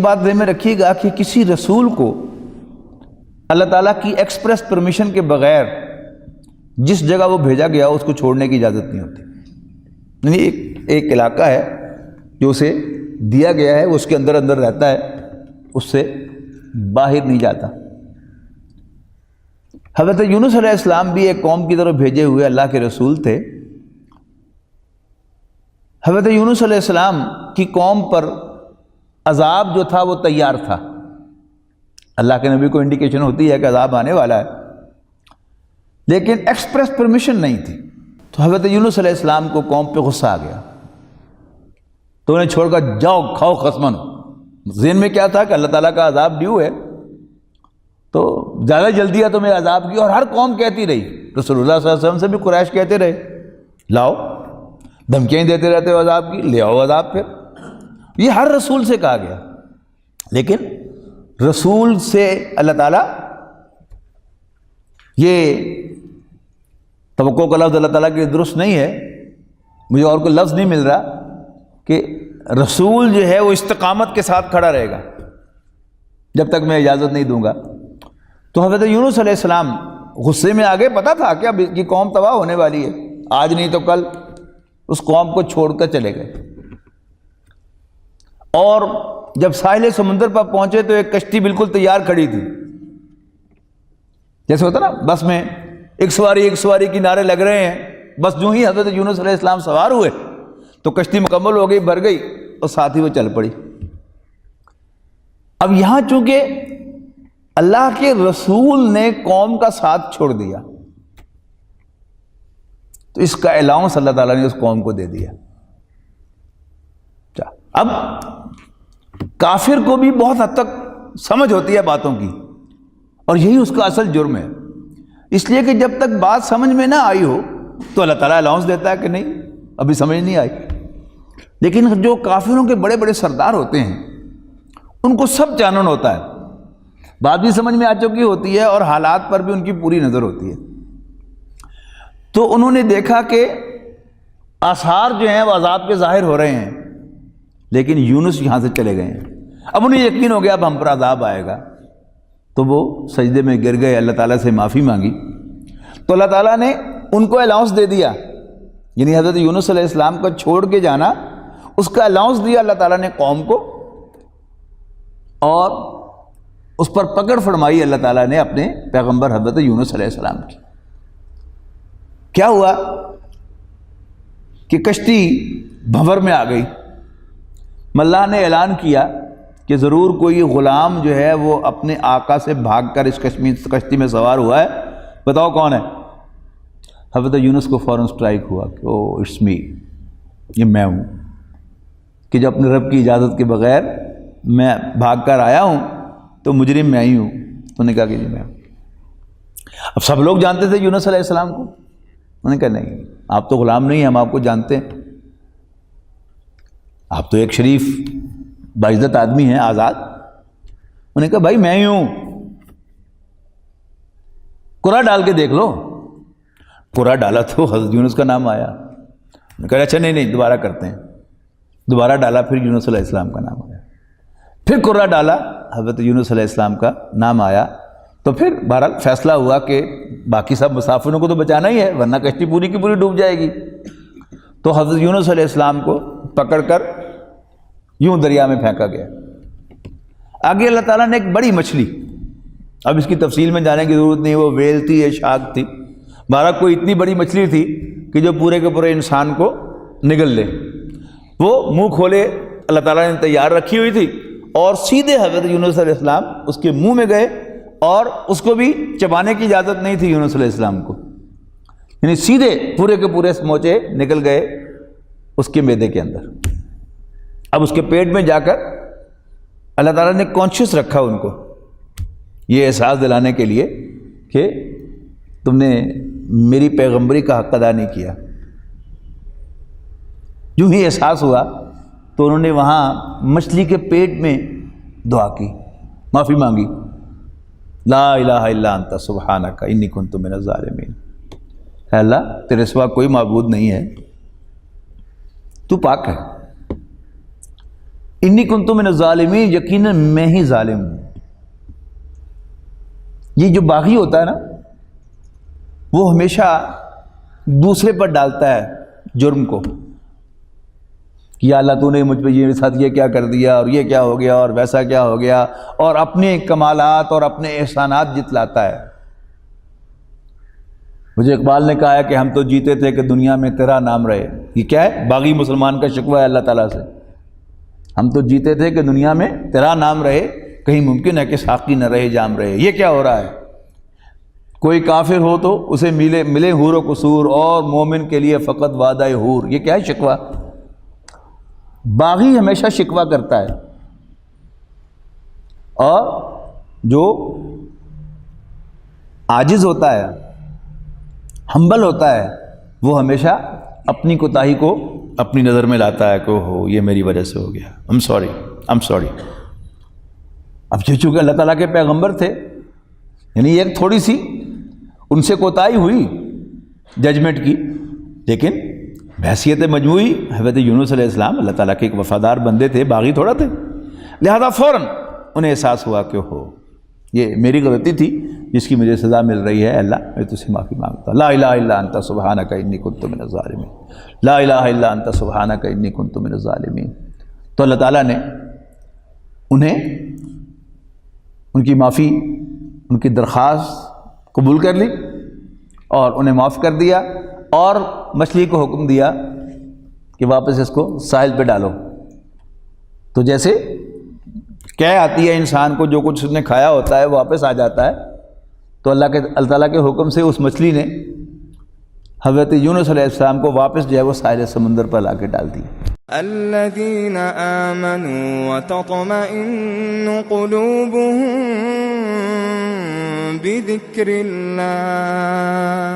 بات ذہن میں رکھیے گا کہ کسی رسول کو اللہ تعالیٰ کی ایکسپریس پرمیشن کے بغیر جس جگہ وہ بھیجا گیا اس کو چھوڑنے کی اجازت نہیں ہوتی. یعنی ایک علاقہ ہے جو اسے دیا گیا ہے، وہ اس کے اندر اندر رہتا ہے، اس سے باہر نہیں جاتا. حضرت یونس علیہ السلام بھی ایک قوم کی طرف بھیجے ہوئے اللہ کے رسول تھے. حضرت یونس علیہ السلام کی قوم پر عذاب جو تھا وہ تیار تھا. اللہ کے نبی کو انڈیکیشن ہوتی ہے کہ عذاب آنے والا ہے، لیکن ایکسپریس پرمیشن نہیں تھی. تو حضرت یونس علیہ السلام کو قوم پہ غصہ آ گیا، تو انہیں چھوڑ کر جاؤ کھاؤ خصمن. ذہن میں کیا تھا کہ اللہ تعالیٰ کا عذاب ڈیو ہے، تو زیادہ جلدی ہے تمہیں عذاب کی. اور ہر قوم کہتی رہی، رسول اللہ صلی اللہ علیہ وسلم سے بھی قریش کہتے رہے لاؤ، دھمکیاں دیتے رہتے ہو عذاب کی، لے آؤ عذاب. پھر یہ ہر رسول سے کہا گیا، لیکن رسول سے اللہ تعالیٰ یہ توقع کا لفظ اللہ تعالیٰ کے درست نہیں ہے، مجھے اور کوئی لفظ نہیں مل رہا کہ رسول جو ہے وہ استقامت کے ساتھ کھڑا رہے گا جب تک میں اجازت نہیں دوں گا. تو حضرت یونس علیہ السلام غصے میں آگے، پتا تھا کہ اب یہ قوم تباہ ہونے والی ہے، آج نہیں تو کل اس قوم کو چھوڑ کر چلے گئے. اور جب ساحل سمندر پر پہنچے تو ایک کشتی بالکل تیار کھڑی تھی، جیسے ہوتا نا بس میں ایک سواری کی نعرے لگ رہے ہیں. بس جو ہی حضرت یونس علیہ السلام سوار ہوئے تو کشتی مکمل ہو گئی، بھر گئی، اور ساتھ ہی وہ چل پڑی. اب یہاں چونکہ اللہ کے رسول نے قوم کا ساتھ چھوڑ دیا تو اس کا الاؤنس اللہ تعالیٰ نے اس قوم کو دے دیا. اب کافر کو بھی بہت حد تک سمجھ ہوتی ہے باتوں کی، اور یہی اس کا اصل جرم ہے. اس لیے کہ جب تک بات سمجھ میں نہ آئی ہو تو اللہ تعالیٰ الاؤنس دیتا ہے کہ نہیں ابھی سمجھ نہیں آئی. لیکن جو کافروں کے بڑے بڑے سردار ہوتے ہیں ان کو سب چانن ہوتا ہے، بات بھی سمجھ میں آ چکی ہوتی ہے اور حالات پر بھی ان کی پوری نظر ہوتی ہے. تو انہوں نے دیکھا کہ آثار جو ہیں وہ عذاب کے ظاہر ہو رہے ہیں، لیکن یونس یہاں سے چلے گئے ہیں. اب انہیں یقین ہو گیا اب ہم پر عذاب آئے گا، تو وہ سجدے میں گر گئے، اللہ تعالیٰ سے معافی مانگی. تو اللہ تعالیٰ نے ان کو الاؤنس دے دیا، یعنی حضرت یونس علیہ السلام کو چھوڑ کے جانا، اس کا الاؤنس دیا اللہ تعالیٰ نے قوم کو، اور اس پر پکڑ فرمائی اللہ تعالیٰ نے اپنے پیغمبر حضرت یونس علیہ السلام کی. کیا ہوا کہ کشتی بھنور میں آ گئی. ملا نے اعلان کیا کہ ضرور کوئی غلام جو ہے وہ اپنے آقا سے بھاگ کر اس کشتی میں سوار ہوا ہے، بتاؤ کون ہے. حضرت یونس کو فوراً سٹرائک ہوا کہ او اٹس می، یہ میں ہوں، کہ جو اپنے رب کی اجازت کے بغیر میں بھاگ کر آیا ہوں تو مجرم میں ہی ہوں. تو نے کہا کہ جی میں ہوں. اب سب لوگ جانتے تھے یونس علیہ السلام کو. انہوں نے کہا نہیں، آپ تو غلام نہیں ہیں، ہم آپ کو جانتے ہیں، آپ تو ایک شریف باعزت آدمی ہیں، آزاد. انہوں نے کہا بھائی میں ہی ہوں، قرآن ڈال کے دیکھ لو. قرآن ڈالا تو حضرت یونس کا نام آیا. انہوں نے کہا اچھا نہیں دوبارہ کرتے ہیں. دوبارہ ڈالا، پھر یونس علیہ السلام کا نام آیا. پھر قرآن ڈالا، حضرت یونس علیہ السلام کا نام آیا. تو پھر بہرحال فیصلہ ہوا کہ باقی سب مسافروں کو تو بچانا ہی ہے، ورنہ کشتی پوری کی پوری ڈوب جائے گی. تو حضرت یونس علیہ السلام کو پکڑ کر یوں دریا میں پھینکا گیا. آگے اللہ تعالیٰ نے ایک بڑی مچھلی، اب اس کی تفصیل میں جانے کی ضرورت نہیں، وہ ویل تھی یا شارک تھی، بہرحال کوئی اتنی بڑی مچھلی تھی کہ جو پورے کے پورے انسان کو نگل لے. وہ منہ کھولے اللہ تعالیٰ نے تیار رکھی ہوئی تھی، اور سیدھے حضرت یونس علیہ السلام اس کے منہ میں گئے، اور اس کو بھی چبانے کی اجازت نہیں تھی یونس علیہ السلام کو، یعنی سیدھے پورے کے پورے سموچے نکل گئے اس کے معدے کے اندر. اب اس کے پیٹ میں جا کر اللہ تعالیٰ نے کانشیس رکھا ان کو، یہ احساس دلانے کے لیے کہ تم نے میری پیغمبری کا حق ادا نہیں کیا. جو ہی احساس ہوا تو انہوں نے وہاں مچھلی کے پیٹ میں دعا کی، معافی مانگی، لا الہ الا انت سبحانک انی کنت من الظالمین. اے اللہ تیرے سوا کوئی معبود نہیں ہے، تو پاک ہے. انی کنت من الظالمین، یقیناً میں ہی ظالم ہوں۔ یہ جو باغی ہوتا ہے نا، وہ ہمیشہ دوسرے پر ڈالتا ہے جرم کو، کہ یا اللہ تو نے مجھ پہ یہ ساتھ یہ کیا کر دیا، اور یہ کیا ہو گیا، اور ویسا کیا ہو گیا، اور اپنے کمالات اور اپنے احسانات جتلاتا ہے۔ مجھے اقبال نے کہا ہے کہ ہم تو جیتے تھے کہ دنیا میں تیرا نام رہے۔ یہ کیا ہے؟ باغی مسلمان کا شکوہ ہے اللہ تعالیٰ سے۔ ہم تو جیتے تھے کہ دنیا میں تیرا نام رہے، کہیں ممکن ہے کہ ساقی نہ رہے جام رہے۔ یہ کیا ہو رہا ہے؟ کوئی کافر ہو تو اسے ملے حور و قصور، اور مومن کے لیے فقط وعدہ حور۔ یہ کیا ہے؟ شکوہ۔ باغی ہمیشہ شکوہ کرتا ہے، اور جو عاجز ہوتا ہے، ہمبل ہوتا ہے، وہ ہمیشہ اپنی کوتاہی کو اپنی نظر میں لاتا ہے کہ ہو یہ میری وجہ سے ہو گیا، I'm sorry۔ اب یہ چونکہ اللہ تعالیٰ کے پیغمبر تھے، یعنی ایک تھوڑی سی ان سے کوتاہی ہوئی ججمنٹ کی، لیکن بحیثیت مجموعی حضرت یونس علیہ السلام اللہ تعالیٰ کے ایک وفادار بندے تھے، باغی تھوڑا تھے، لہذا فوراً انہیں احساس ہوا کہ ہو یہ میری غلطی تھی جس کی مجھے سزا مل رہی ہے، اللہ میں تجھ سے معافی مانگتا ہوں۔ لا الہ الا انت سبحانک انی کنت من الظالمین، لا الہ الا انت سبحانک انی کنت من الظالمین۔ تو اللہ تعالیٰ نے انہیں ان کی معافی، ان کی درخواست قبول کر لی اور انہیں معاف کر دیا، اور مچھلی کو حکم دیا کہ واپس اس کو ساحل پہ ڈالو۔ تو جیسے کہہ آتی ہے انسان کو، جو کچھ اس نے کھایا ہوتا ہے واپس آ جاتا ہے، تو اللہ تعالیٰ کے حکم سے اس مچھلی نے حضرت یونس علیہ السلام کو واپس جو ہے وہ ساحل سمندر پر لا کے ڈال دی۔ الذين آمنوا وتطمئن قلوبهم بذكر الله